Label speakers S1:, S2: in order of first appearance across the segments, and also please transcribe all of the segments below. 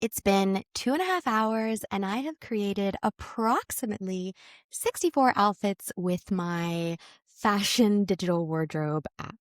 S1: It's been 2.5 hours, and I have created approximately 64 outfits with my fashion digital wardrobe app.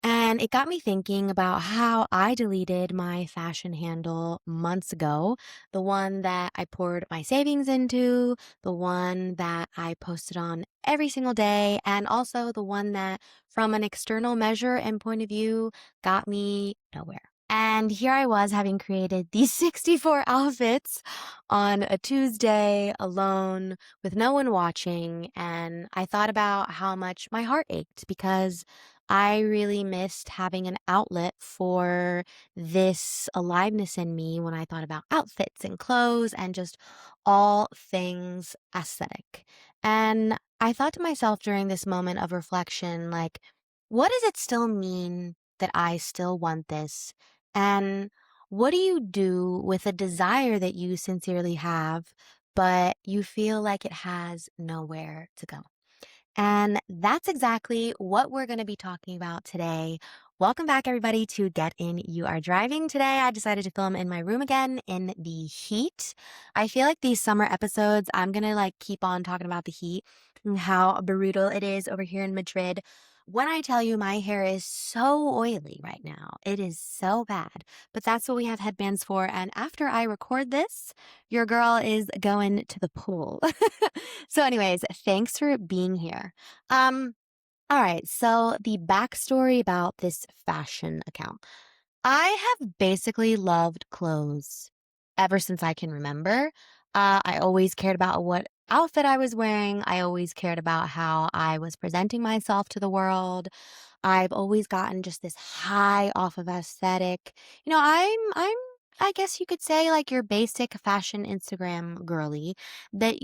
S1: And it got me thinking about how I deleted my fashion handle months ago, the one that I poured my savings into, the one that I posted on every single day, and also the one that, from an external measure and point of view, got me nowhere. And here I was having created these 64 outfits on a Tuesday alone with no one watching. And I thought about how much my heart ached because I really missed having an outlet for this aliveness in me when I thought about outfits and clothes and just all things aesthetic. And I thought to myself during this moment of reflection, like, what does it still mean that I still want this? And what do you do with a desire that you sincerely have, but you feel like it has nowhere to go? And that's exactly what we're going to be talking about today. Welcome back, everybody, to Get In. You Are Driving. Today, I decided to film in my room again in the heat. I feel like these summer episodes, I'm going to keep on talking about the heat and how brutal it is over here in Madrid. When I tell you my hair is so oily right now, it is so bad. But that's what we have headbands for. And after I record this, your girl is going to the pool. So anyways, thanks for being here. All right, so the backstory about this fashion account. I have basically loved clothes ever since I can remember. I always cared about what outfit I was wearing. I always cared about how I was presenting myself to the world. I've always gotten just this high off of aesthetic. I guess you could say like your basic fashion Instagram girly that,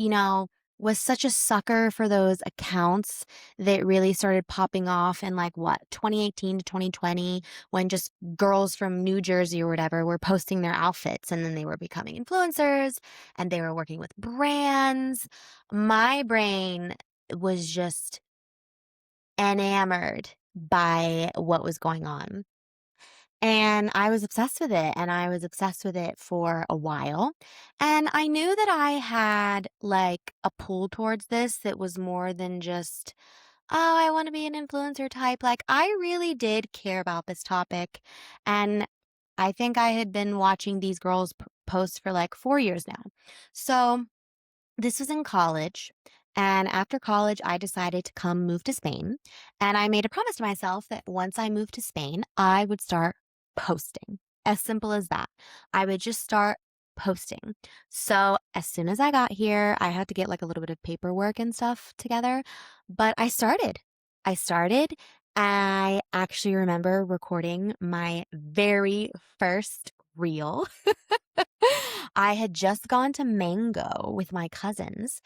S1: was such a sucker for those accounts that really started popping off in 2018 to 2020 when just girls from New Jersey or whatever were posting their outfits and then they were becoming influencers and they were working with brands. My brain was just enamored by what was going on. And I was obsessed with it, and I was obsessed with it for a while. And I knew that I had a pull towards this that was more than just, oh, I want to be an influencer type. Like, I really did care about this topic. And I think I had been watching these girls post for 4 years now. So this was in college. And after college, I decided to come move to Spain. And I made a promise to myself that once I moved to Spain, I would start posting. As simple as that. I would just start posting. So as soon as I got here, I had to get a little bit of paperwork and stuff together. But I started. I started. I actually remember recording my very first reel. I had just gone to Mango with my cousins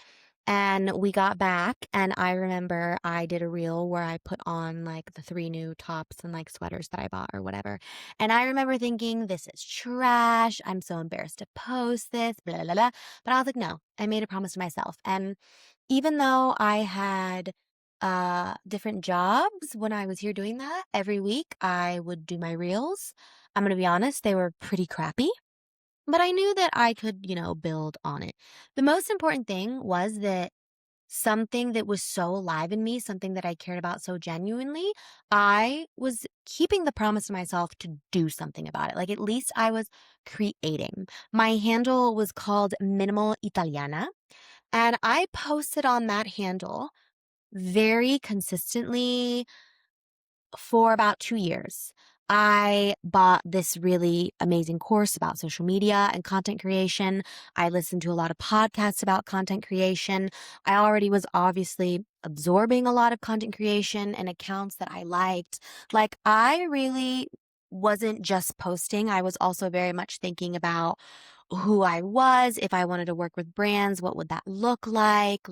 S1: and we got back and I remember I did a reel where I put on the three new tops and sweaters that I bought or whatever. And I remember thinking, this is trash. I'm so embarrassed to post this, blah, blah, blah. But I was like, no, I made a promise to myself. And even though I had different jobs when I was here doing that, every week I would do my reels. I'm going to be honest, they were pretty crappy. But I knew that I could, build on it. The most important thing was that something that was so alive in me, something that I cared about so genuinely, I was keeping the promise to myself to do something about it. At least I was creating. My handle was called Minimal Italiana, and I posted on that handle very consistently for about 2 years. I bought this really amazing course about social media and content creation. I listened to a lot of podcasts about content creation. I already was obviously absorbing a lot of content creation and accounts that I liked. I really wasn't just posting. I was also very much thinking about who I was. If I wanted to work with brands, what would that look like?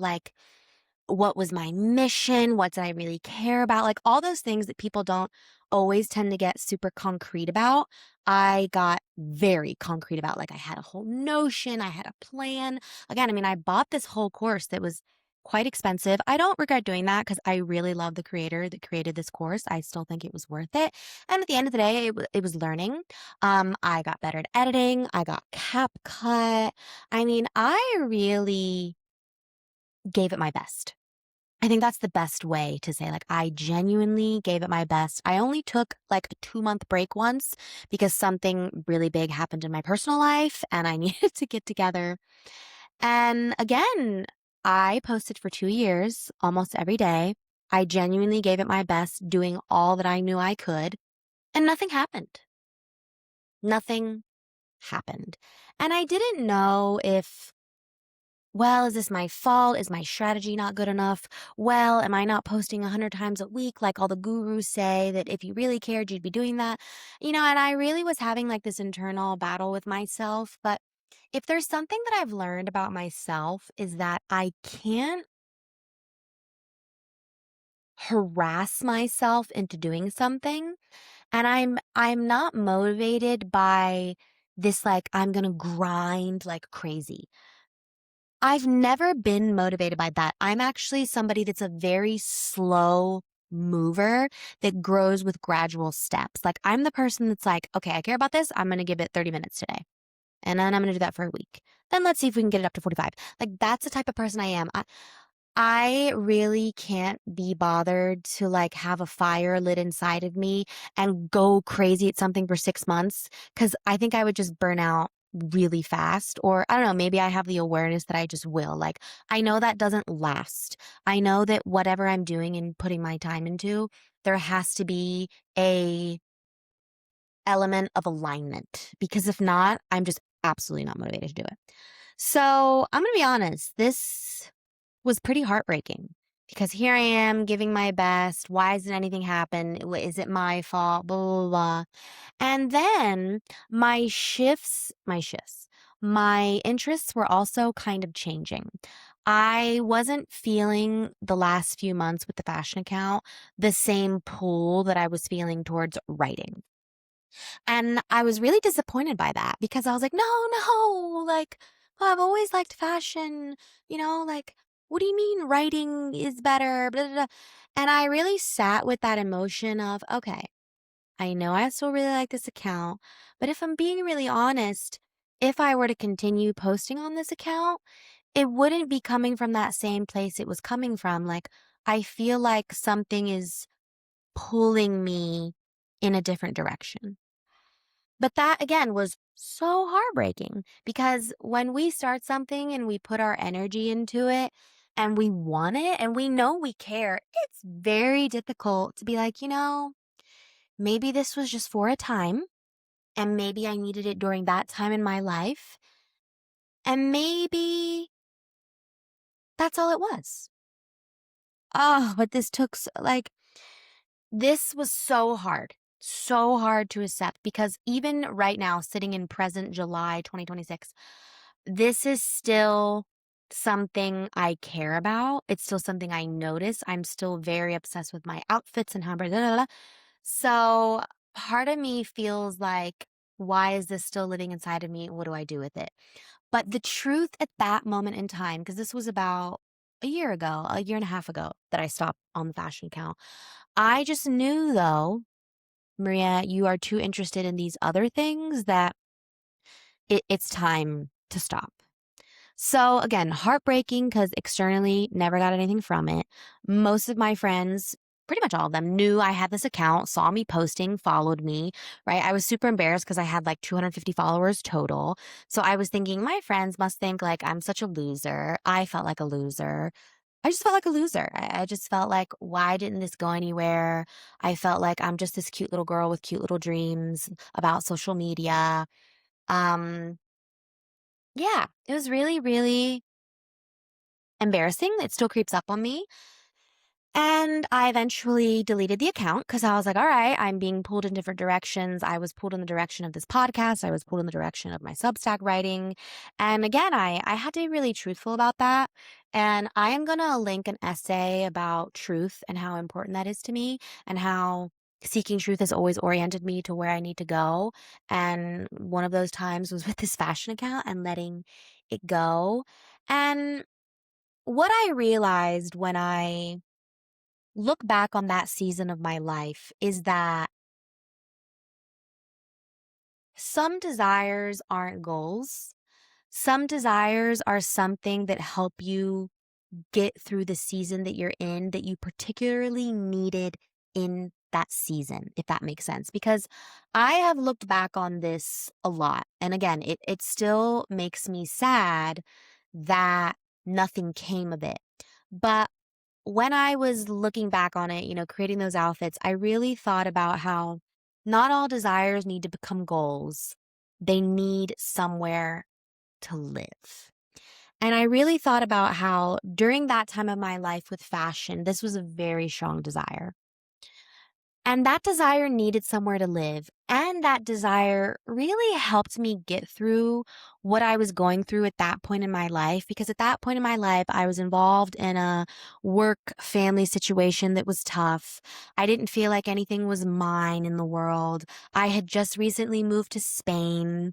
S1: What was my mission? What did I really care about? All those things that people don't always tend to get super concrete about. I got very concrete about. I had a whole notion, I had a plan. Again, I mean, I bought this whole course that was quite expensive. I don't regret doing that because I really love the creator that created this course. I still think it was worth it. And at the end of the day, it was learning. I got better at editing. I got CapCut. I mean, I really gave it my best. I think that's the best way to say, like, I genuinely gave it my best. I only took like a 2-month break once because something really big happened in my personal life and I needed to get together. And again, I posted for 2 years almost every day. I genuinely gave it my best, doing all that I knew I could, and nothing happened. Nothing happened. And I didn't know if, well, is this my fault? Is my strategy not good enough? Well, am I not posting 100 times a week like all the gurus say that if you really cared, you'd be doing that? And I really was having like this internal battle with myself. But if there's something that I've learned about myself is that I can't harass myself into doing something. And I'm not motivated by this like I'm going to grind like crazy. I've never been motivated by that. I'm actually somebody that's a very slow mover that grows with gradual steps. Like I'm the person that's like, okay, I care about this. I'm going to give it 30 minutes today. And then I'm going to do that for a week. Then let's see if we can get it up to 45. Like that's the type of person I am. I really can't be bothered to like have a fire lit inside of me and go crazy at something for 6 months because I think I would just burn out really fast. Or I don't know, maybe I have the awareness that I just will. Like, I know that doesn't last. I know that whatever I'm doing and putting my time into, there has to be a element of alignment because if not, I'm just absolutely not motivated to do it. So I'm going to be honest, this was pretty heartbreaking because here I am giving my best. Why hasn't anything happened? Is it my fault? Blah, blah, blah. And then my interests were also kind of changing. I wasn't feeling the last few months with the fashion account the same pull that I was feeling towards writing. And I was really disappointed by that because I was like, no, no, like, I've always liked fashion, like, what do you mean writing is better? Blah, blah, blah. And I really sat with that emotion of, okay, I know I still really like this account, but if I'm being really honest, if I were to continue posting on this account, it wouldn't be coming from that same place it was coming from. Like, I feel like something is pulling me in a different direction. But that again was so heartbreaking because when we start something and we put our energy into it and we want it and we know we care, it's very difficult to be like, maybe this was just for a time and maybe I needed it during that time in my life. And maybe that's all it was. Oh, but this was so hard to accept because even right now, sitting in present July 2026, this is still something I care about. It's still something I notice. I'm still very obsessed with my outfits and how, blah, blah, blah. So part of me feels like, why is this still living inside of me? What do I do with it? But the truth at that moment in time, because this was about a year and a half ago that I stopped on the fashion account. I just knew though, Maria, you are too interested in these other things that it's time to stop. So again, heartbreaking because externally never got anything from it. Most of my friends, pretty much all of them, knew I had this account, saw me posting, followed me, right? I was super embarrassed because I had like 250 followers total. So I was thinking my friends must think like I'm such a loser. I felt like a loser. I just felt like a loser. I just felt like, why didn't this go anywhere? I felt like I'm just this cute little girl with cute little dreams about social media. Um, yeah, it was really, really embarrassing. It still creeps up on me. And I eventually deleted the account because I was like, all right, I'm being pulled in different directions. I was pulled in the direction of this podcast. I was pulled in the direction of my Substack writing. And again, I had to be really truthful about that. And I am going to link an essay about truth and how important that is to me and how seeking truth has always oriented me to where I need to go. And one of those times was with this fashion account and letting it go. And what I realized when I look back on that season of my life is that some desires aren't goals. Some desires are something that help you get through the season that you're in that you particularly needed in that season, if that makes sense. Because I have looked back on this a lot. And again, it still makes me sad that nothing came of it. But when I was looking back on it, creating those outfits, I really thought about how not all desires need to become goals. They need somewhere to live. And I really thought about how during that time of my life with fashion, this was a very strong desire. And that desire needed somewhere to live. And that desire really helped me get through what I was going through at that point in my life. Because at that point in my life, I was involved in a work family situation that was tough. I didn't feel like anything was mine in the world. I had just recently moved to Spain.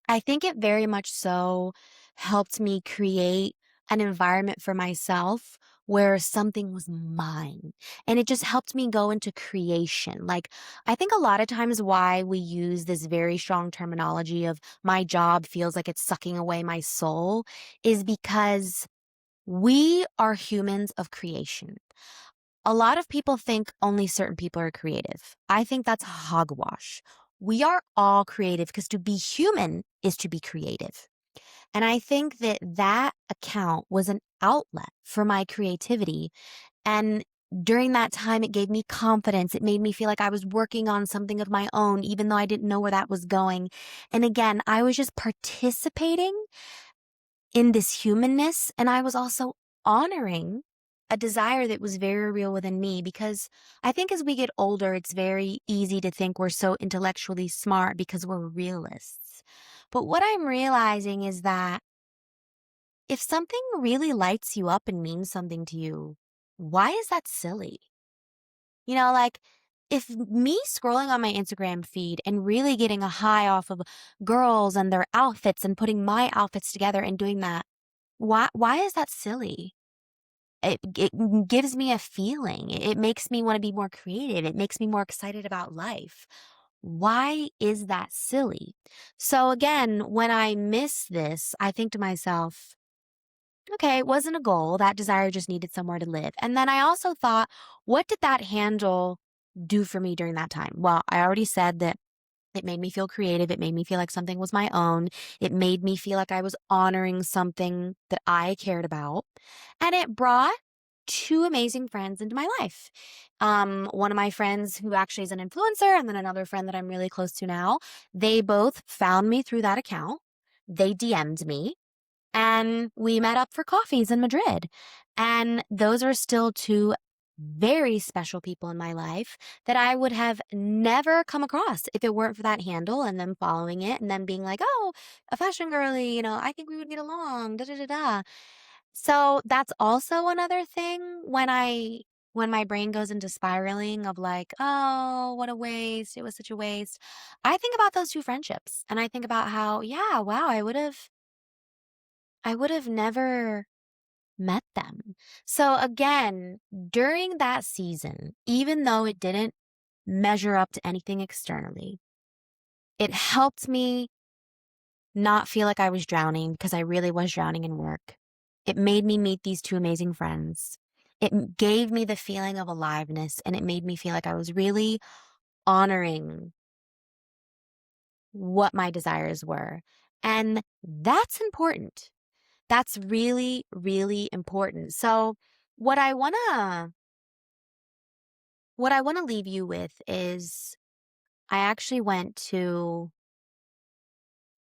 S1: I think it very much so helped me create an environment for myself where something was mine. And it just helped me go into creation. Like, I think a lot of times why we use this very strong terminology of my job feels like it's sucking away my soul is because we are humans of creation. A lot of people think only certain people are creative. I think that's hogwash. We are all creative because to be human is to be creative. And I think that that account was an outlet for my creativity. And during that time, it gave me confidence. It made me feel like I was working on something of my own, even though I didn't know where that was going. And again, I was just participating in this humanness. And I was also honoring a desire that was very real within me because I think as we get older, it's very easy to think we're so intellectually smart because we're realists. But what I'm realizing is that if something really lights you up and means something to you, why is that silly? Like if me scrolling on my Instagram feed and really getting a high off of girls and their outfits and putting my outfits together and doing that, why is that silly? It gives me a feeling. It makes me want to be more creative. It makes me more excited about life. Why is that silly? So again, when I miss this, I think to myself, okay, it wasn't a goal. That desire just needed somewhere to live. And then I also thought, what did that handle do for me during that time? Well, I already said that it made me feel creative. It made me feel like something was my own. It made me feel like I was honoring something that I cared about. And it brought two amazing friends into my life. One of my friends who actually is an influencer, and then another friend that I'm really close to now. They both found me through that account. They DM'd me and we met up for coffees in Madrid. And those are still two very special people in my life that I would have never come across if it weren't for that handle and them following it and them being like, oh, a fashion girly, I think we would get along, da da da da. So that's also another thing when my brain goes into spiraling of like, oh, what a waste. It was such a waste. I think about those two friendships and I think about how, yeah, wow, I would have never met them. So again, during that season, even though it didn't measure up to anything externally, it helped me not feel like I was drowning because I really was drowning in work. It made me meet these two amazing friends. Gave me the feeling of aliveness and it made me feel like I was really honoring what my desires were. And that's important. That's really, really important. So what I want to what I want to leave you with is I actually went to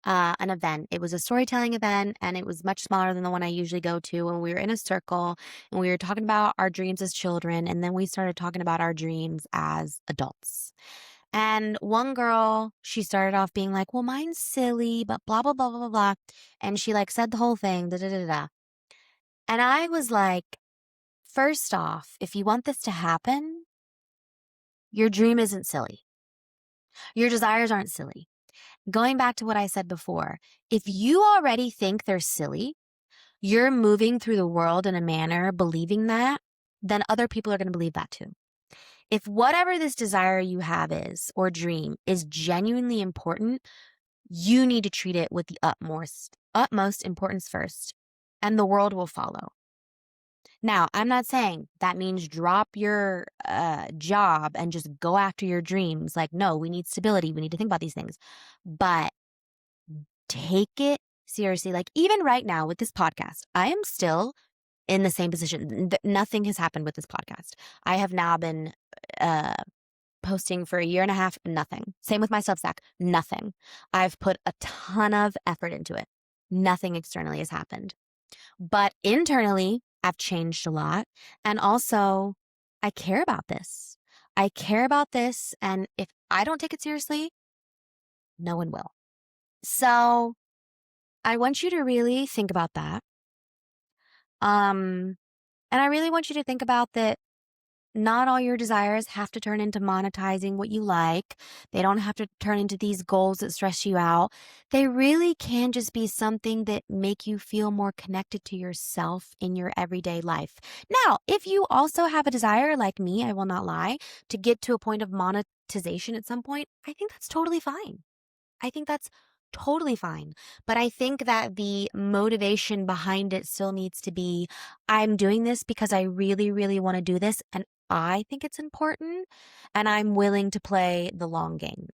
S1: an event. It was a storytelling event and it was much smaller than the one I usually go to. And we were in a circle and we were talking about our dreams as children. And then we started talking about our dreams as adults. And one girl, she started off being like, well, mine's silly, but blah, blah, blah, blah, blah, blah. And she like said the whole thing, da, da, da, da. And I was like, first off, if you want this to happen, your dream isn't silly. Your desires aren't silly. Going back to what I said before, if you already think they're silly, you're moving through the world in a manner believing that, then other people are going to believe that too. If whatever this desire you have is or dream is genuinely important, you need to treat it with the utmost importance first, and the world will follow. Now, I'm not saying that means drop your job and just go after your dreams. Like, no, we need stability. We need to think about these things. But take it seriously. Like, even right now with this podcast, I am still in the same position. Nothing has happened with this podcast. I have now been uh, posting for a year and a half, nothing. Same with my Substack, nothing. I've put a ton of effort into it. Nothing externally has happened. But internally, I've changed a lot. And also, I care about this. I care about this. And if I don't take it seriously, no one will. So I want you to really think about that. And I really want you to think about that not all your desires have to turn into monetizing what you like. They don't have to turn into these goals that stress you out. They really can just be something that make you feel more connected to yourself in your everyday life. Now, if you also have a desire like me, I will not lie, to get to a point of monetization at some point, I think that's totally fine. I think that's totally fine. But I think that the motivation behind it still needs to be, I'm doing this because I really, really want to do this. And I think it's important. And I'm willing to play the long game.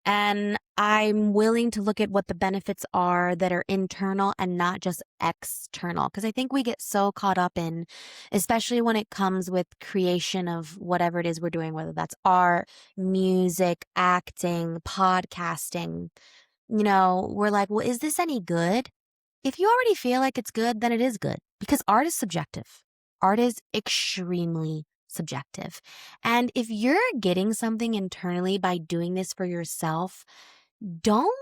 S1: And I'm willing to look at what the benefits are that are internal and not just external. Because I think we get so caught up in, especially when it comes with creation of whatever it is we're doing, whether that's art, music, acting, podcasting. We're like, well, is this any good? If you already feel like it's good, then it is good because art is subjective. Art is extremely subjective. And if you're getting something internally by doing this for yourself, don't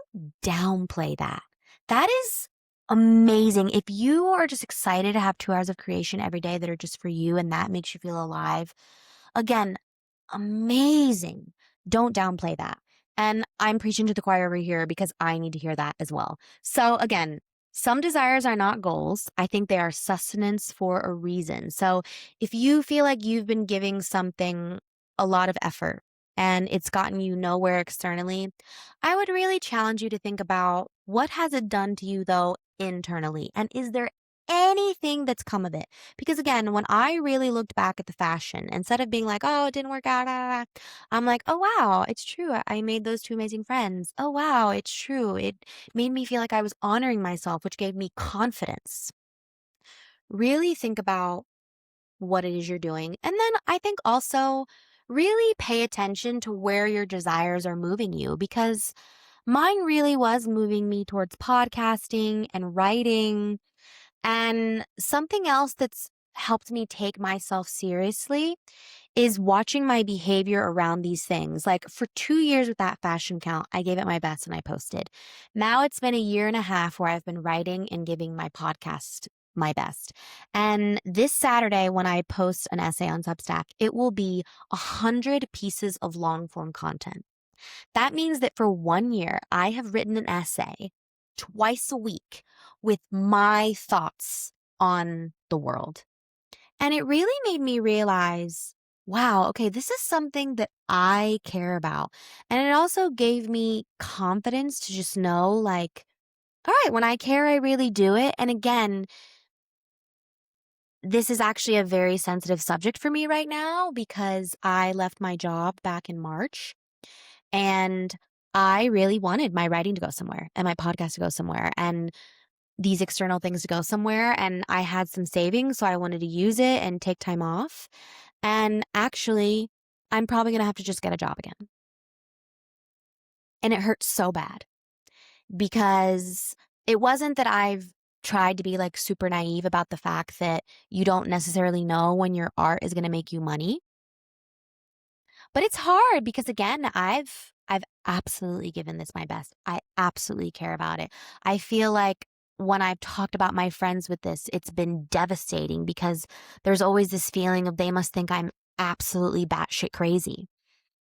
S1: downplay that. That is amazing. If you are just excited to have 2 hours of creation every day that are just for you and that makes you feel alive, again, amazing. Don't downplay that. And I'm preaching to the choir over here because I need to hear that as well. So again, some desires are not goals. I think they are sustenance for a reason. So if you feel like you've been giving something a lot of effort and it's gotten you nowhere externally, I would really challenge you to think about what has it done to you though internally? And is there anything that's come of it? Because again, when I really looked back at the fashion, instead of being like, oh, it didn't work out, I'm like, oh, wow, it's true. I made those 2 amazing friends. Oh, wow, it's true. It made me feel like I was honoring myself, which gave me confidence. Really think about what it is you're doing. And then I think also really pay attention to where your desires are moving you because mine really was moving me towards podcasting and writing. And something else that's helped me take myself seriously is watching my behavior around these things. Like for 2 years with that fashion count, I gave it my best and I posted. Now it's been a year and a half where I've been writing and giving my podcast my best. And this Saturday, when I post an essay on Substack, it will be 100 pieces of long form content. That means that for 1 year, I have written an essay twice a week with my thoughts on the world. And it really made me realize, wow, okay, this is something that I care about. And it also gave me confidence to just know, like, all right, when I care, I really do it. And again, this is actually a very sensitive subject for me right now because I left my job back in March. And I really wanted my writing to go somewhere and my podcast to go somewhere and these external things to go somewhere. And I had some savings, so I wanted to use it and take time off. And actually, I'm probably going to have to just get a job again. And it hurts so bad because it wasn't that I've tried to be like super naive about the fact that you don't necessarily know when your art is going to make you money. But it's hard because again, I've absolutely given this my best. I absolutely care about it. I feel like when I've talked about my friends with this, it's been devastating because there's always this feeling of they must think I'm absolutely batshit crazy.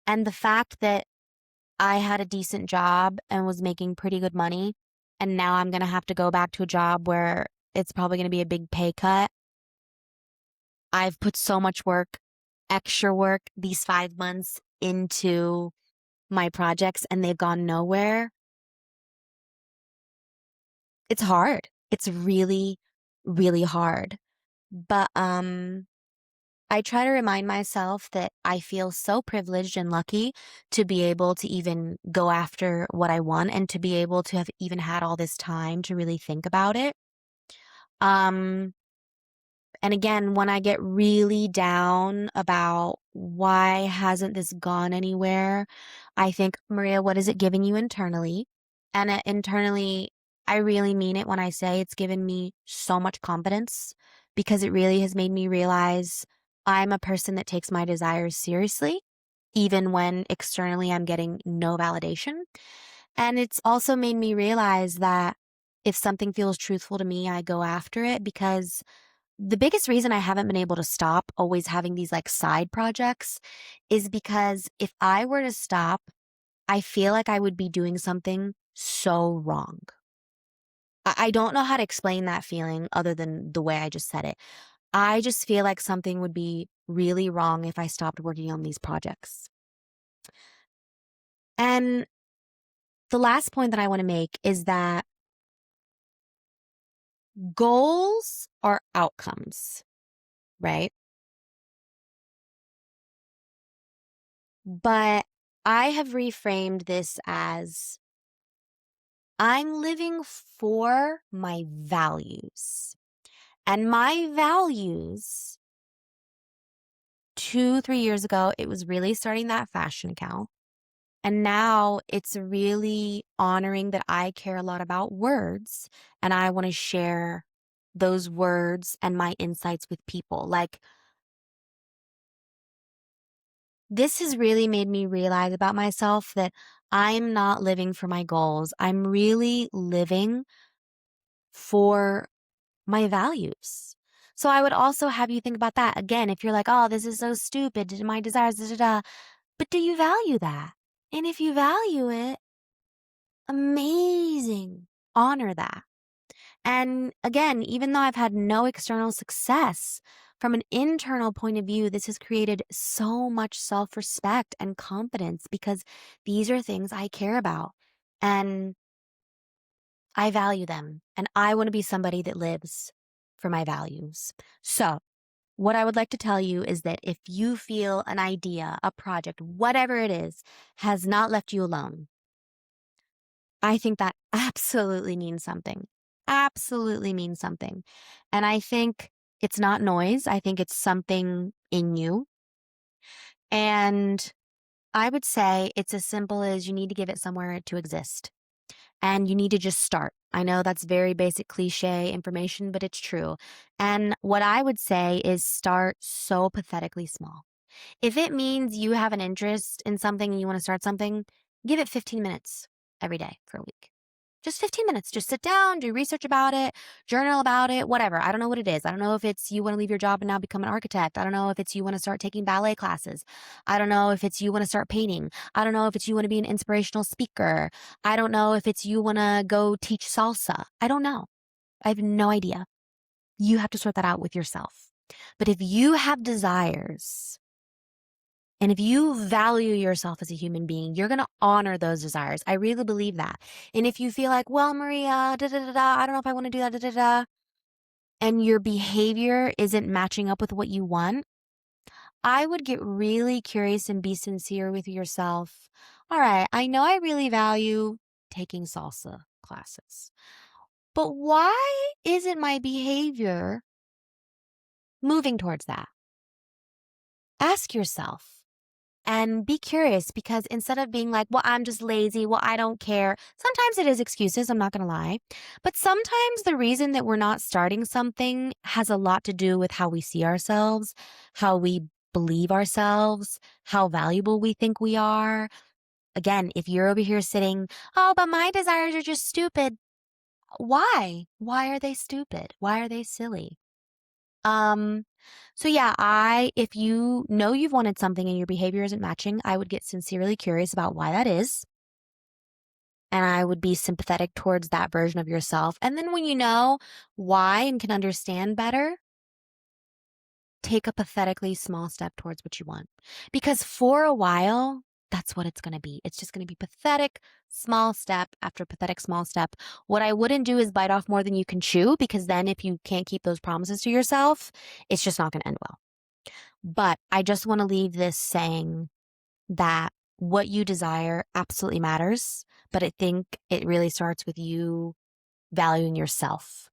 S1: And the fact that I had a decent job and was making pretty good money, and now I'm going to have to go back to a job where It's probably going to be a big pay cut. I've put so much work, extra work, these 5 months into my projects and they've gone nowhere. It's hard. It's really, really hard. But I try to remind myself that I feel so privileged and lucky to be able to even go after what I want and to be able to have even had all this time to really think about it. Um, and again, when I get really down about why hasn't this gone anywhere, I think, Maria, what is it giving you internally? And internally, I really mean it when I say it's given me so much confidence because it really has made me realize I'm a person that takes my desires seriously, even when externally I'm getting no validation. And it's also made me realize that if something feels truthful to me, I go after it because the biggest reason I haven't been able to stop always having these like side projects is because if I were to stop, I feel like I would be doing something so wrong. I don't know how to explain that feeling other than the way I just said it. I just feel like something would be really wrong if I stopped working on these projects. And the last point that I want to make is that goals are outcomes, right? But I have reframed this as I'm living for my values. And my values, 2, 3 years ago, it was really starting that fashion account. And now it's really honoring that I care a lot about words and I want to share those words and my insights with people. Like, this has really made me realize about myself that I'm not living for my goals. I'm really living for my values. So I would also have you think about that. Again, if you're like, oh, this is so stupid, my desires, da, da, da. But do you value that? And if you value it, amazing. Honor that. And again, even though I've had no external success, from an internal point of view, this has created so much self respect and confidence because these are things I care about and I value them. And I want to be somebody that lives for my values. So, what I would like to tell you is that if you feel an idea, a project, whatever it is, has not left you alone, I think that absolutely means something. Absolutely means something. And I think it's not noise. I think it's something in you. And I would say it's as simple as you need to give it somewhere to exist and you need to just start. I know that's very basic cliche information, but it's true. And what I would say is start so pathetically small. If it means you have an interest in something and you want to start something, give it 15 minutes every day for a week. Just 15 minutes. Just sit down, do research about it, journal about it, whatever. I don't know what it is. I don't know if it's you want to leave your job and now become an architect. I don't know if it's you want to start taking ballet classes. I don't know if it's you want to start painting. I don't know if it's you want to be an inspirational speaker. I don't know if it's you want to go teach salsa. I don't know. I have no idea. You have to sort that out with yourself. But if you have desires, and if you value yourself as a human being, you're going to honor those desires. I really believe that. And if you feel like, well, Maria, da da da da, I don't know if I want to do that, da da da, and your behavior isn't matching up with what you want, I would get really curious and be sincere with yourself. All right, I know I really value taking salsa classes, but why isn't my behavior moving towards that? Ask yourself. And be curious because instead of being like, well, I'm just lazy, well, I don't care. Sometimes it is excuses, I'm not going to lie. But sometimes the reason that we're not starting something has a lot to do with how we see ourselves, how we believe ourselves, how valuable we think we are. Again, if you're over here sitting, oh, but my desires are just stupid. Why? Why are they stupid? Why are they silly? Um, so yeah, if you know you've wanted something and your behavior isn't matching, I would get sincerely curious about why that is. and I would be sympathetic towards that version of yourself. And then when you know why and can understand better, take a pathetically small step towards what you want. Because for a while, that's what it's going to be. It's just going to be pathetic small step after pathetic small step. What I wouldn't do is bite off more than you can chew, because then if you can't keep those promises to yourself, it's just not going to end well. But I just want to leave this saying that what you desire absolutely matters, but I think it really starts with you valuing yourself.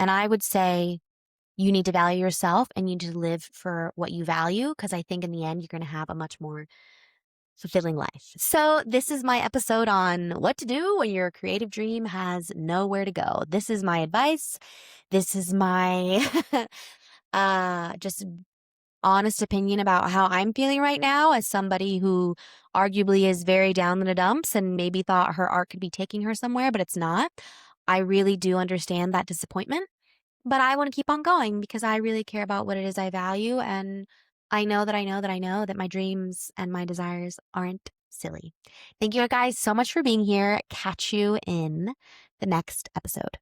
S1: And I would say you need to value yourself and you need to live for what you value, because I think in the end, you're going to have a much more fulfilling life. So, this is my episode on what to do when your creative dream has nowhere to go. This is my advice. This is my just honest opinion about how I'm feeling right now as somebody who arguably is very down in the dumps and maybe thought her art could be taking her somewhere, but it's not. I really do understand that disappointment, but I want to keep on going because I really care about what it is I value. And I know that I know that I know that my dreams and my desires aren't silly. Thank you guys so much for being here. Catch you in the next episode.